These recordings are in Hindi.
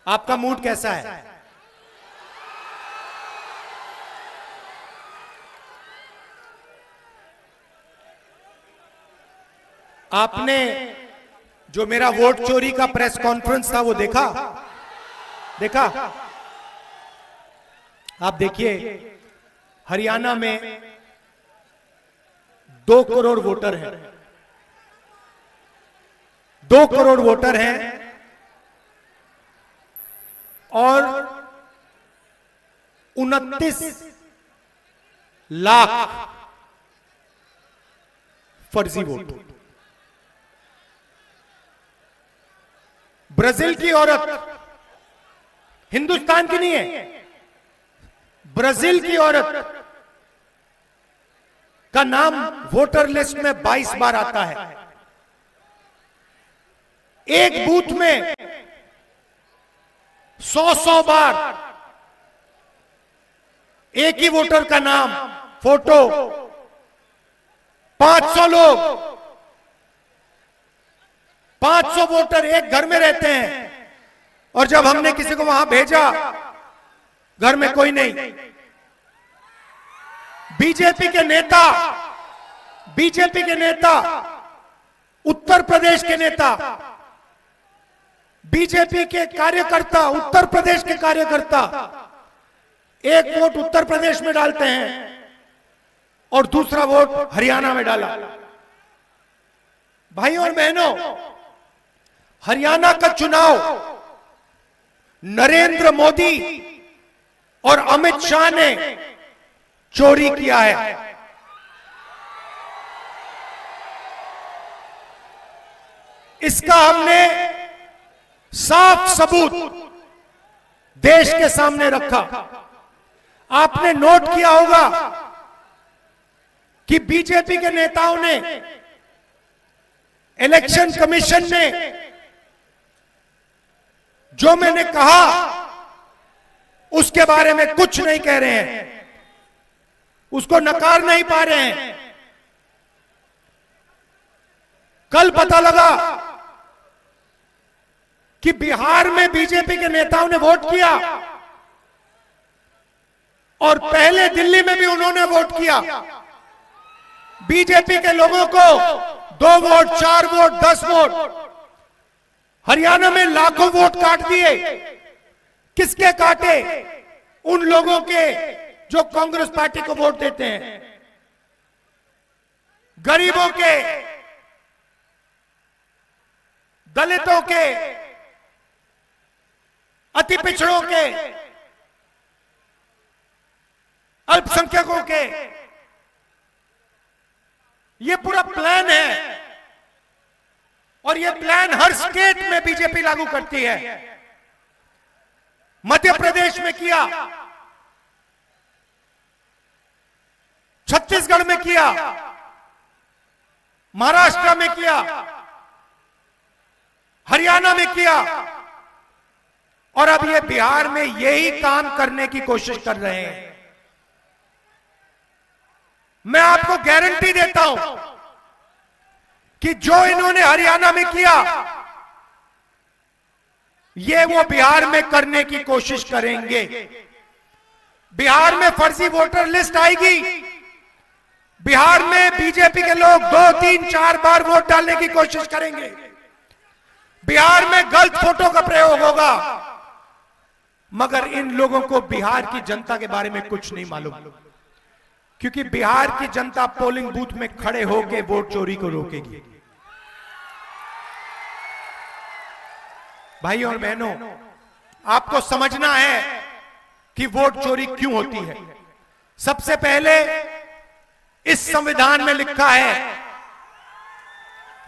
आपका मूड कैसा है? आपने जो मेरा वोट चोरी का प्रेस कॉन्फ्रेंस था वो देखा? आप देखिए, हरियाणा में 2 करोड़ वोटर हैं, 2 करोड़ वोटर हैं और 29 लाख फर्जी वोट। ब्राजील की औरत, हिंदुस्तान की नहीं है, ब्राजील की औरत का नाम वोटर लिस्ट में 22 बार आता है। एक बूथ में 100 बार एक ही वोटर का नाम, फोटो, 500 लोग, 500 वोटर एक घर में रहते हैं और जब हमने किसी को वहां भेजा, घर में कोई नहीं। बीजेपी के नेता, उत्तर प्रदेश के नेता, बीजेपी के कार्यकर्ता, उत्तर प्रदेश के कार्यकर्ता एक वोट उत्तर प्रदेश में डालते हैं और दूसरा वोट हरियाणा में डाला। भाइयों और बहनों, हरियाणा का चुनाव नरेंद्र मोदी और अमित शाह ने चोरी किया है। इसका हमने साफ सबूत देश के सामने रखा। आपने नोट किया होगा कि बीजेपी के नेताओं ने, इलेक्शन कमीशन ने जो मैंने कहा उसके बारे में कुछ नहीं कह रहे हैं, उसको नकार नहीं पा रहे हैं। कल पता लगा कि बिहार में बीजेपी के नेताओं ने वोट किया और पहले दिल्ली में भी उन्होंने वोट किया। बीजेपी के लोगों को 2 वोट, 4 वोट, 10 वोट, हरियाणा में लाखों वोट काट दिए। किसके काटे? उन लोगों के जो कांग्रेस पार्टी को वोट देते हैं, गरीबों के, दलितों के, अति पिछड़ों के, अल्पसंख्यकों के। यह पूरा प्लान है और यह प्लान हर स्टेट में बीजेपी लागू करती है। मध्य प्रदेश में किया, छत्तीसगढ़ में किया, महाराष्ट्र में किया, हरियाणा में किया और अब ये बिहार में यही काम करने की कोशिश कर रहे हैं। मैं आपको गारंटी देता हूं कि जो इन्होंने हरियाणा में किया, ये वो बिहार में करने की कोशिश करेंगे। बिहार में फर्जी वोटर लिस्ट आएगी, बिहार में बीजेपी के लोग 2, 3, 4 बार वोट डालने की कोशिश करेंगे, बिहार में गलत फोटो का प्रयोग होगा। मगर इन लोगों को बिहार की जनता के बारे में कुछ नहीं मालूम, क्योंकि बिहार की जनता पोलिंग बूथ में खड़े होकर वोट चोरी को रोकेगी। भाइयों और बहनों, आपको समझना है कि वोट चोरी क्यों होती है। सबसे पहले इस संविधान में लिखा है,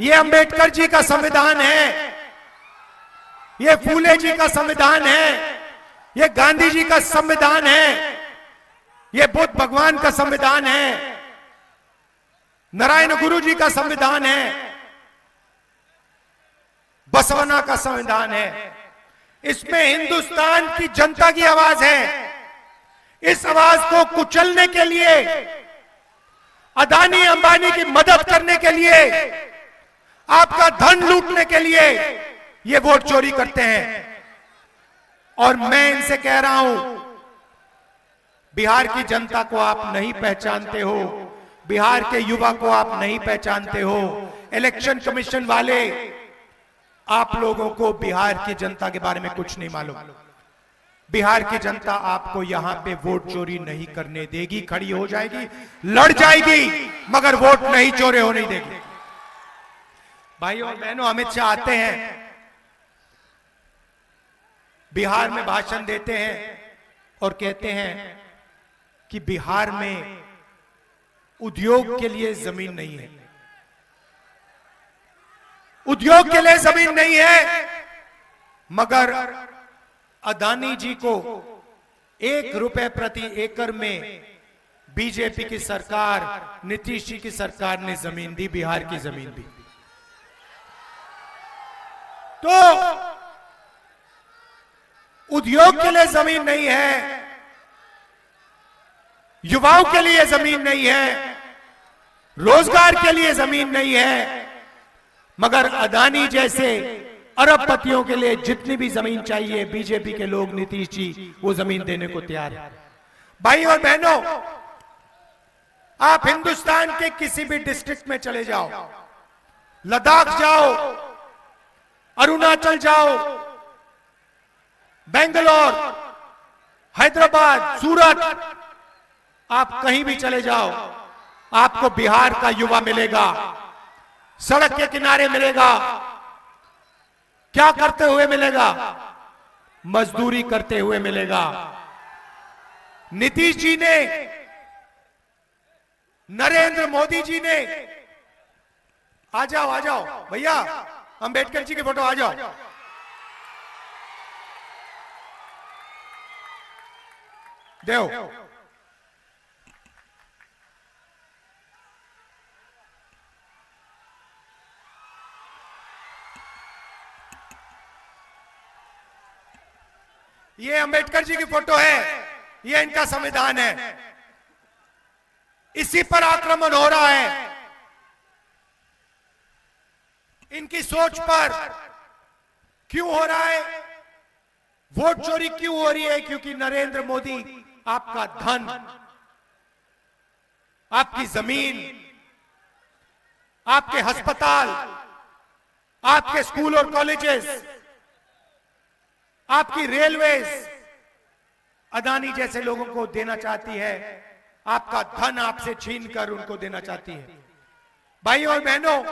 यह अंबेडकर जी का संविधान है, यह फूले जी का संविधान है, यह गांधी जी का संविधान है, यह बुद्ध भगवान का संविधान है, नारायण गुरु जी का संविधान है, बसवना का संविधान है। इसमें हिंदुस्तान की जनता की आवाज है। इस आवाज को कुचलने के लिए, अदानी अंबानी की मदद करने के लिए, आपका धन लूटने के लिए ये वोट चोरी करते हैं। और मैं इनसे कह रहा हूं, बिहार की जनता को आप नहीं पहचानते हो, बिहार के युवा को आप नहीं पहचानते हो। इलेक्शन कमीशन वाले, आप लोगों को बिहार की जनता के बारे में कुछ नहीं मालूम। बिहार की जनता आपको यहां पे वोट चोरी नहीं करने देगी, खड़ी हो जाएगी, लड़ जाएगी, मगर वोट नहीं चोरी होने देगी। भाइयों और बहनों, अमित शाह आते हैं, बिहार में भाषण देते हैं और कहते हैं कि बिहार में उद्योग के लिए जमीन नहीं है, उद्योग के लिए जमीन नहीं है, मगर अदानी जी को 1 रुपए प्रति एकड़ में बीजेपी की सरकार, नीतीश जी की सरकार ने जमीन दी, बिहार की जमीन दी। तो उद्योग के लिए जमीन नहीं है, युवाओं के लिए जमीन नहीं है, रोजगार के लिए जमीन नहीं है, मगर अदानी जैसे अरबपतियों के लिए जितनी भी जमीन चाहिए, बीजेपी के लोग, नीतीश जी वो जमीन देने को तैयार है। भाई और बहनों, आप हिंदुस्तान के किसी भी डिस्ट्रिक्ट में चले जाओ, लद्दाख जाओ, अरुणाचल जाओ, बेंगलोर, हैदराबाद, सूरत, आप कहीं भी चले जाओ, आपको बिहार का युवा मिलेगा, सड़क के किनारे मिलेगा। क्या करते हुए मिलेगा? मजदूरी करते हुए मिलेगा। नीतीश जी ने, नरेंद्र मोदी जी ने, आ जाओ भैया, अंबेडकर जी की फोटो आ जाओ। देव, ये अंबेडकर जी की फोटो है, ये इनका संविधान है, इसी पर आक्रमण हो रहा है। इनकी सोच पर क्यों हो रहा है? वोट चोरी क्यों हो रही है? क्योंकि नरेंद्र मोदी आपका धन, आपकी जमीन, आपके अस्पताल, आपके स्कूल और कॉलेजेस, आपकी रेलवेज अदानी जैसे लोगों को देना चाहती है। आपका धन आपसे छीनकर उनको देना चाहती है। भाई और बहनों,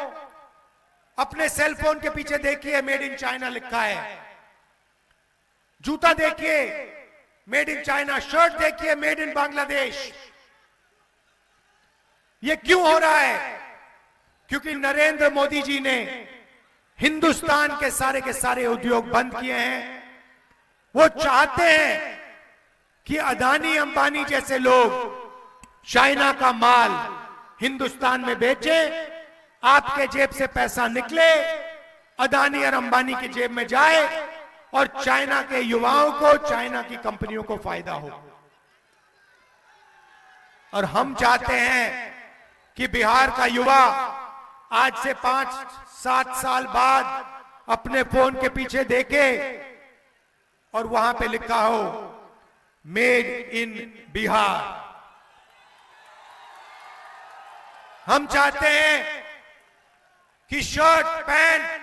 अपने सेल फोन के पीछे देखिए, मेड इन चाइना लिखा है। जूता देखिए, मेड इन चाइना। शर्ट देखिए, मेड इन बांग्लादेश। ये क्यों हो रहा है? क्योंकि नरेंद्र मोदी जी ने हिंदुस्तान के सारे उद्योग बंद किए हैं। वो चाहते हैं कि अदानी अंबानी जैसे लोग चाइना का माल हिंदुस्तान में बेचे, आपके जेब से पैसा निकले, अदानी और अंबानी की जेब में जाए और चाइना के युवाओं को, चाइना की कंपनियों को फायदा हो। और हम चाहते हैं कि बिहार का युवा आज से 5-7 साल बाद अपने फोन के पीछे देखे और वहां पे लिखा हो मेड इन बिहार। हम चाहते हैं कि शर्ट, पैंट,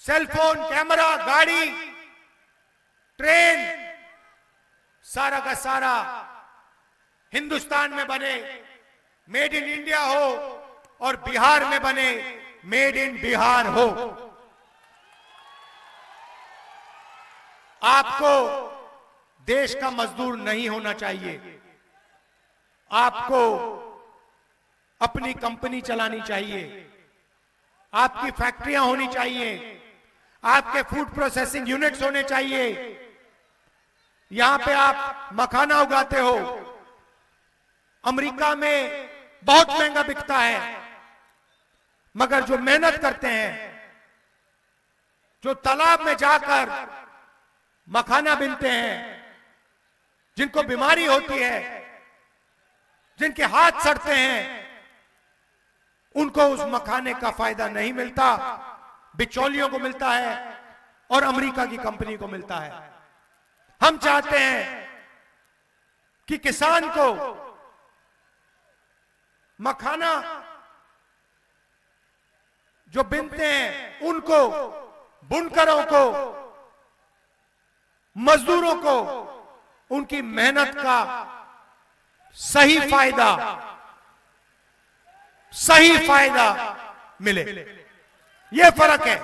सेलफोन, कैमरा, गाड़ी, ट्रेन, सारा का सारा हिंदुस्तान में बने, मेड इन इंडिया हो, और बिहार में बने, मेड इन बिहार हो। आपको देश का मजदूर नहीं होना चाहिए, आपको अपनी कंपनी चलानी चाहिए, आपकी फैक्ट्रियां होनी चाहिए, आपके फूड प्रोसेसिंग यूनिट्स होने चाहिए। यहां पे आप मखाना उगाते हो, अमेरिका में बहुत महंगा बिकता है, मगर जो मेहनत करते हैं, जो तालाब में जाकर मखाना बीनते हैं, जिनको बीमारी होती है, जिनके हाथ सड़ते हैं, उनको उस मखाने का फायदा नहीं मिलता, बिचौलियों को मिलता है और अमेरिका की कंपनी को मिलता है। हम चाहते हैं कि किसान को मखाना जो बिनते हैं उनको, बुनकरों को, मजदूरों को उनकी मेहनत का सही फायदा मिले। यह फर्क है।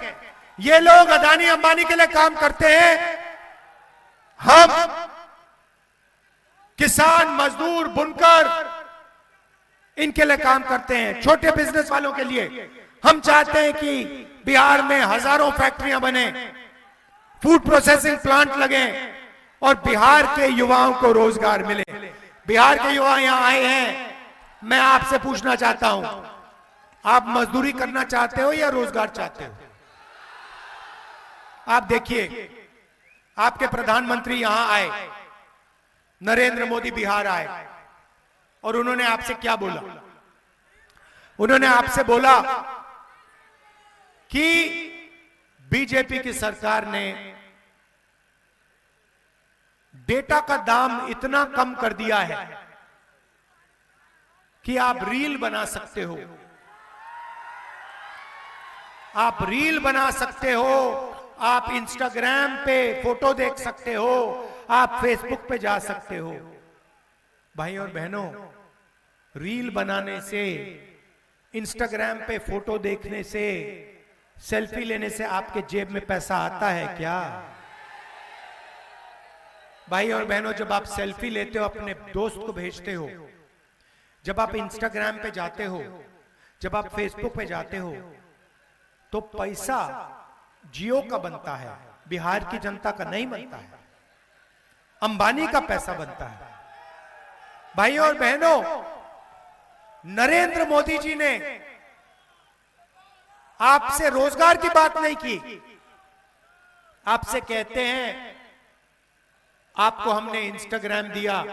ये लोग अदानी अंबानी के लिए काम करते हैं, हम किसान, मजदूर, बुनकर इनके लिए काम करते हैं, छोटे बिजनेस वालों के लिए। हम चाहते हैं कि बिहार में हजारों फैक्ट्रियां बने, फूड प्रोसेसिंग प्लांट लगे और बिहार के युवाओं को रोजगार मिले। बिहार के युवा यहां आए हैं, मैं आपसे पूछना चाहता हूं, आप मजदूरी करना चाहते हो या रोजगार चाहते हो? आप देखिए, आपके प्रधानमंत्री यहां आए, नरेंद्र मोदी बिहार आए और उन्होंने आपसे क्या बोला? उन्होंने आपसे बोला कि बीजेपी की सरकार ने डेटा का दाम इतना कम कर दिया है कि आप रील बना सकते हो, आप रील बना सकते हो, आप इंस्टाग्राम पे फोटो देख सकते हो, आप फेसबुक पे जा सकते हो। भाई और बहनों, रील बनाने से, इंस्टाग्राम पे फोटो देखने से, सेल्फी लेने से आपके जेब में पैसा आता है क्या? भाई और बहनों, जब आप सेल्फी लेते हो, अपने दोस्त को भेजते हो, जब आप इंस्टाग्राम पे जाते हो, जब आप फेसबुक पे जाते हो, तो पैसा जियो का बनता है, बिहार की जनता का नहीं बनता है, अंबानी का पैसा बनता है। भाई और बहनों, नरेंद्र मोदी जी ने आपसे रोजगार की बात नहीं की, आपसे कहते हैं आपको हमने इंस्टाग्राम दिया,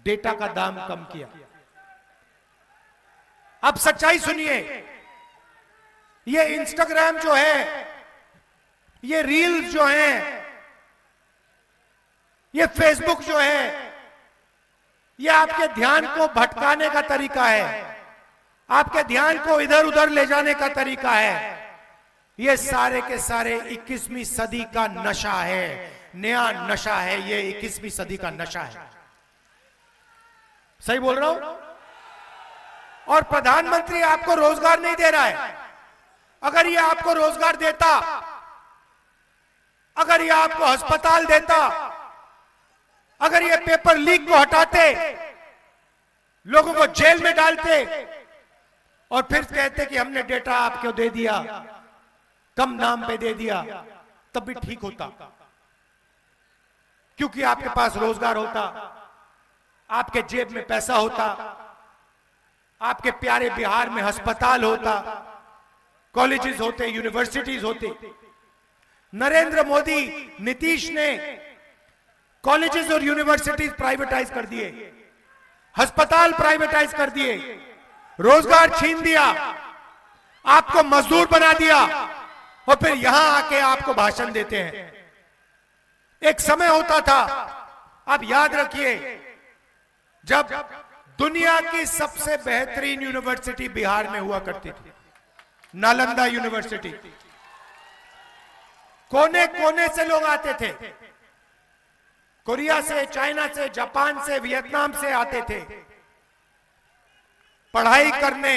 डेटा का दाम कम किया। अब सच्चाई सुनिए, ये इंस्टाग्राम जो है, ये रील्स जो हैं, ये फेसबुक जो है, ये आपके ध्यान को भटकाने का तरीका है, आपके ध्यान को इधर उधर ले जाने का तरीका है। ये सारे के सारे 21वीं सदी का नशा है, नया नशा है, ये 21वीं सदी का नशा है। सही बोल रहा हूं? और प्रधानमंत्री आपको रोजगार नहीं दे रहा है। अगर ये आपको रोजगार देता, अगर ये आपको अस्पताल देता, अगर ये पेपर लीक को हटाते, लोगों को जेल में डालते और फिर कहते कि हमने डेटा आपको दे दिया, कम दाम पे दे दिया, तब भी ठीक होता, क्योंकि आपके पास रोजगार होता, आपके जेब में पैसा होता, आपके प्यारे बिहार में अस्पताल होता, कॉलेजेस होते, यूनिवर्सिटीज होते। नरेंद्र मोदी, नीतीश ने कॉलेजेस और यूनिवर्सिटीज प्राइवेटाइज कर दिए, अस्पताल प्राइवेटाइज कर दिए, रोजगार छीन दिया, आपको मजदूर बना दिया और फिर यहां आके आपको भाषण देते हैं। एक समय होता था, आप याद रखिए, जब दुनिया की सबसे बेहतरीन यूनिवर्सिटी बिहार में हुआ करती थी, नालंदा यूनिवर्सिटी। कोने कोने से लोग आते थे, कोरिया से, चाइना से, जापान से, वियतनाम से आते थे पढ़ाई करने,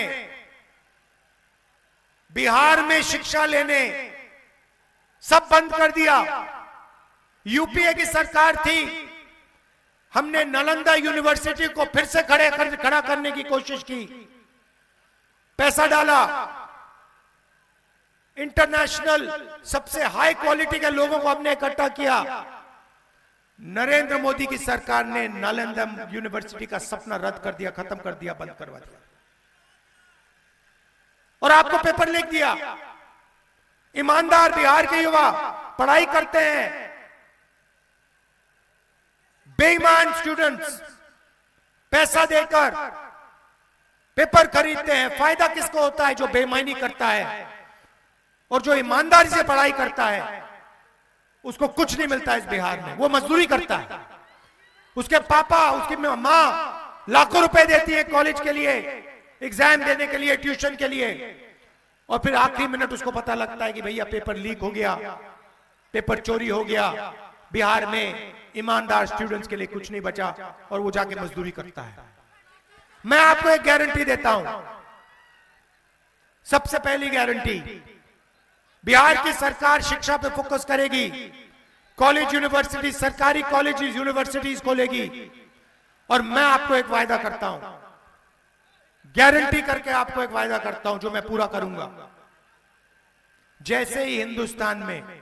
बिहार में शिक्षा लेने। सब बंद कर दिया। यूपीए की सरकार थी, हमने नालंदा यूनिवर्सिटी को फिर से खड़ा करने की कोशिश की, पैसा डाला, इंटरनेशनल सबसे हाई क्वालिटी के लोगों को हमने इकट्ठा किया। नरेंद्र मोदी की सरकार ने नालंदा यूनिवर्सिटी का सपना रद्द कर दिया, खत्म कर दिया, बंद करवा दिया और आपको पेपर लिख दिया। ईमानदार बिहार के युवा पढ़ाई करते हैं, बेईमान स्टूडेंट्स पैसा देकर पेपर खरीदते हैं। फायदा किसको होता है? जो बेईमानी करता है। और जो ईमानदारी से पढ़ाई करता है उसको कुछ नहीं मिलता इस बिहार में, वो मजदूरी करता है। उसके पापा, उसकी माँ लाखों रुपए देती है कॉलेज के लिए, एग्जाम देने के लिए, ट्यूशन के लिए, और फिर आखिरी मिनट उसको पता लगता है कि भैया पेपर लीक हो गया, पेपर चोरी हो गया, बिहार में ईमानदार स्टूडेंट्स के लिए कुछ नहीं बचा, और वो जाके मजदूरी करता है। मैं आपको एक गारंटी देता हूं, सबसे पहली गारंटी, बिहार की सरकार शिक्षा पे फोकस करेगी, कॉलेज यूनिवर्सिटी, सरकारी कॉलेज यूनिवर्सिटीज खोलेगी, और मैं आपको एक वायदा करता हूं, गारंटी करके आपको एक वायदा करता हूं जो मैं पूरा करूंगा। जैसे ही हिंदुस्तान में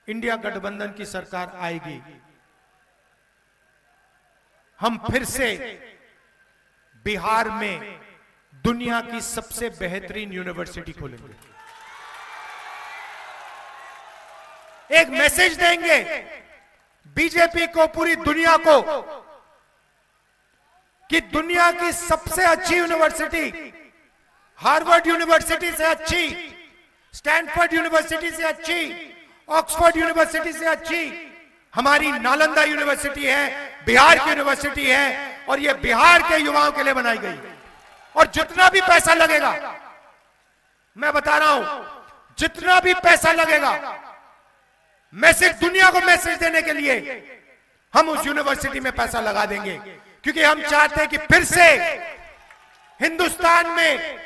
इंडिया गठबंधन की सरकार आएगी, हम फिर से बिहार में दुनिया की सबसे बेहतरीन यूनिवर्सिटी खोलेंगे। एक मैसेज देंगे बीजेपी को, पूरी दुनिया को, कि दुनिया की सबसे अच्छी यूनिवर्सिटी, हार्वर्ड यूनिवर्सिटी से अच्छी, स्टैनफोर्ड यूनिवर्सिटी से अच्छी, ऑक्सफोर्ड यूनिवर्सिटी से अच्छी हमारी नालंदा यूनिवर्सिटी है, बिहार की यूनिवर्सिटी है, और यह बिहार के युवाओं के लिए बनाई गई। और जितना भी पैसा लगेगा, मैं बता रहा हूं, जितना भी पैसा लगेगा, मैसेज, दुनिया को मैसेज देने के लिए हम उस यूनिवर्सिटी में पैसा लगा देंगे, क्योंकि हम चाहते हैं कि फिर से हिंदुस्तान में,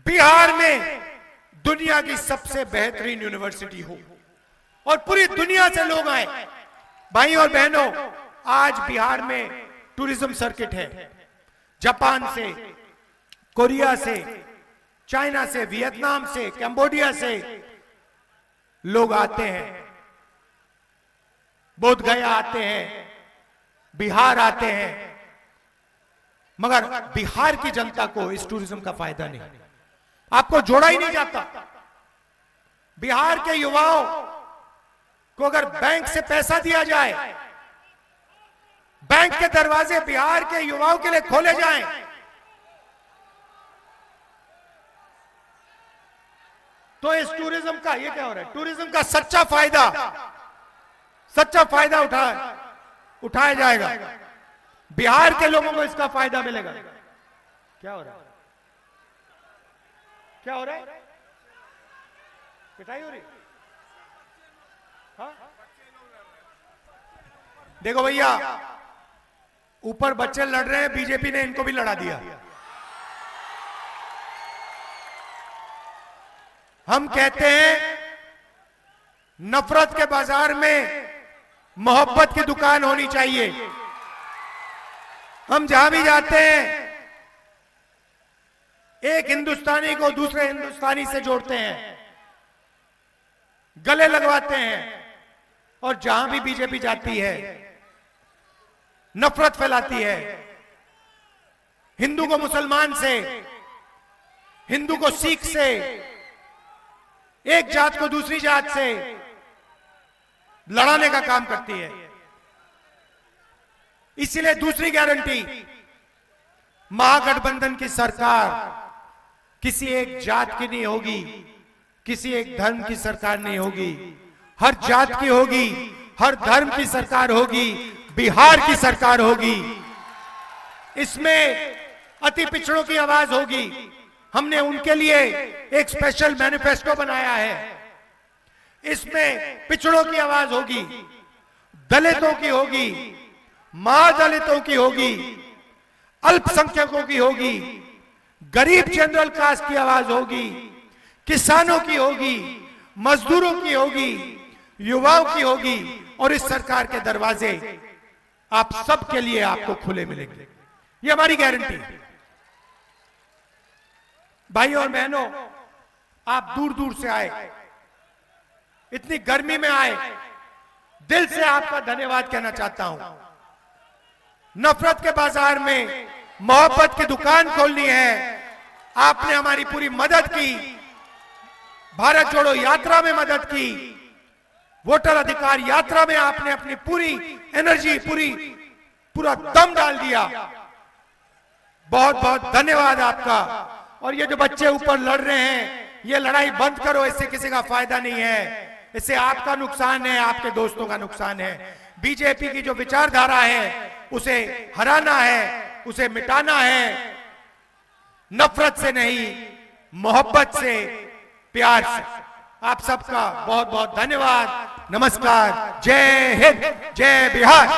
बिहार में दुनिया की सबसे बेहतरीन यूनिवर्सिटी हो और पूरी दुनिया से लोग आए। भाई और बहनों, आज बिहार में टूरिज्म सर्किट है, जापान से, कोरिया से, चाइना से, वियतनाम से, कंबोडिया से लोग आते हैं, बोध गया आते हैं, बिहार आते हैं, मगर बिहार की जनता को इस टूरिज्म का फायदा नहीं, आपको जोड़ा ही नहीं जाता। बिहार के युवाओं को अगर बैंक से पैसा दिया जाए, बैंक के दरवाजे बिहार के युवाओं के लिए खोले जाएं, तो इस टूरिज्म का, ये क्या हो रहा है, टूरिज्म का सच्चा फायदा उठाया जाएगा, बिहार के लोगों को इसका फायदा मिलेगा। क्या हो रहा है, क्या हो रहा है, पिटाई हो रही? हाँ? देखो भैया, ऊपर बच्चे लड़ रहे हैं, बीजेपी ने इनको भी लड़ा दिया। हम कहते हैं नफरत के बाजार में मोहब्बत की दुकान होनी चाहिए। हम जहां भी जाते हैं, एक हिंदुस्तानी को दूसरे हिंदुस्तानी से जोड़ते हैं, गले लगवाते हैं, और जहां भी बीजेपी जाती है नफरत फैलाती है, हिंदू को मुसलमान से, हिंदू को सिख से, एक जात को दूसरी जात से लड़ाने का काम करती है। इसलिए दूसरी गारंटी, महागठबंधन की सरकार किसी एक जात की नहीं होगी, किसी एक धर्म की सरकार नहीं होगी, हर जात की होगी, हर धर्म की सरकार होगी, बिहार की सरकार होगी। इसमें अति पिछड़ों की आवाज होगी। हमने उनके लिए एक स्पेशल मैनिफेस्टो बनाया है, इसमें पिछड़ों की आवाज होगी, दलितों की होगी, महादलितों की होगी, अल्पसंख्यकों की होगी, गरीब जनरल कास्ट की आवाज होगी, किसानों की होगी, मजदूरों की होगी, युवाओं की होगी, और इस सरकार के दरवाजे आप सबके लिए आपको खुले मिलेंगे। ये हमारी गारंटी है। भाई और बहनों, आप दूर दूर से आए, इतनी गर्मी में आए, दिल से आपका धन्यवाद कहना चाहता हूं। नफरत के बाजार में मोहब्बत की दुकान खोलनी है, आपने हमारी पूरी मदद की, भारत जोड़ो यात्रा में मदद की, वोटर अधिकार यात्रा में आपने अपनी पूरी एनर्जी, पूरा दम डाल दिया। बहुत बहुत धन्यवाद आपका। और ये जो बच्चे ऊपर लड़ रहे हैं, ये लड़ाई बंद करो, इससे किसी का फायदा नहीं है। इससे आपका नुकसान है, आपके दोस्तों का नुकसान है। बीजेपी की जो विचारधारा है उसे हराना है, उसे मिटाना है, नफरत से नहीं, मोहब्बत से, प्यार से। आप सबका बहुत बहुत धन्यवाद। नमस्कार। जय हिंद, जय बिहार।